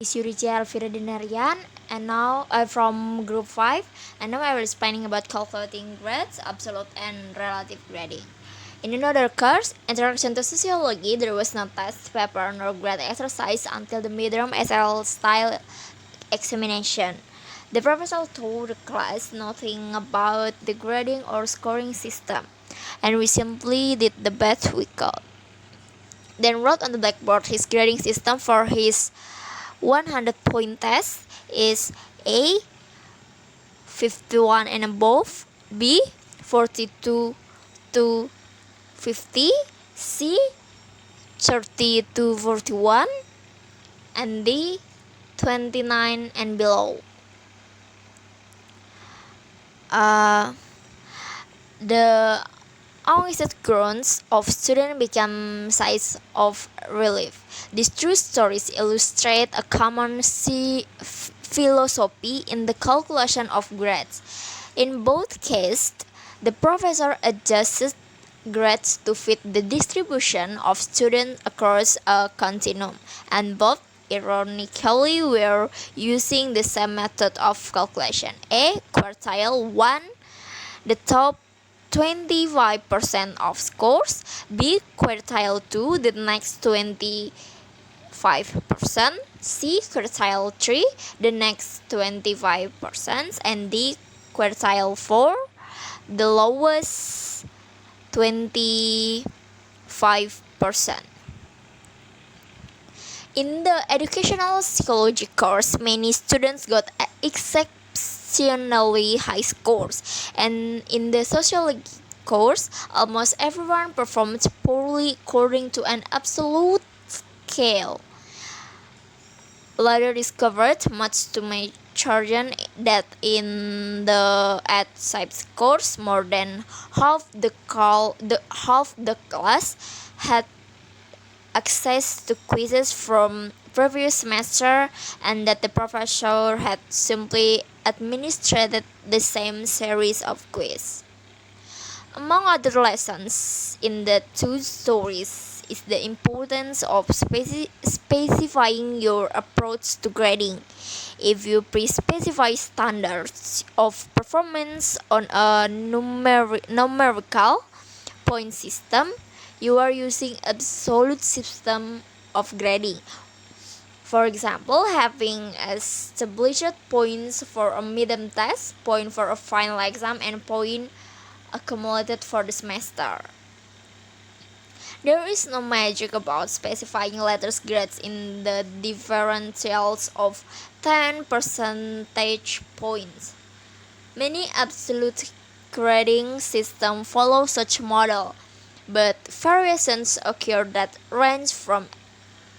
Is Yurice Elvira Dinarian, and now I'm from Group 5, and now I will explaining about calculating grades, absolute and relative grading. In another course, Introduction to Sociology, there was no test paper nor grade exercise until the midterm SL style examination. The professor told the class nothing about the grading or scoring system, and we simply did the best we could. Then wrote on the blackboard his grading system for his 100-point test is A 51 and above, B 42 to 50, C 30 to 41, and D 29 and below. The unlisted grounds of students become sites of relief. These true stories illustrate a common philosophy in the calculation of grades. In both cases, the professor adjusted grades to fit the distribution of students across a continuum, and both ironically were using the same method of calculation. A quartile 1, the top 25% of scores, B quartile 2, the next 25%, C quartile 3, the next 25%, and D quartile 4, the lowest 25%. In the educational psychology course, many students got exceptionally high scores, and in the sociology course, almost everyone performed poorly according to an absolute scale. Later discovered, much to my chagrin, that in the at-science course, more than half the class had access to quizzes from previous semester, and that the professor had simply administered the same series of quizzes. Among other lessons in the two stories is the importance of specifying your approach to grading. If you pre-specify standards of performance on a numerical point system, you are using absolute system of grading. For example, having established points for a midterm test, point for a final exam, and point accumulated for the semester. There is no magic about specifying letters grades in the differentials of 10 percentage points. Many absolute grading systems follow such model, but variations occur that range from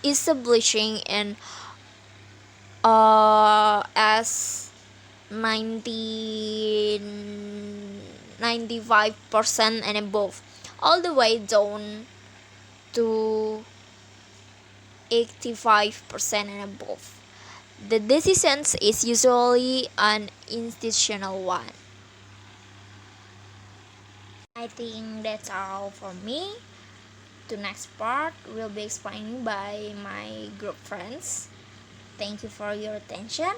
establishing an as 95% and above, all the way down to 85% and above. The decision is usually an institutional one. I think that's all for me. The next part will be explained by my group friends. Thank you for your attention.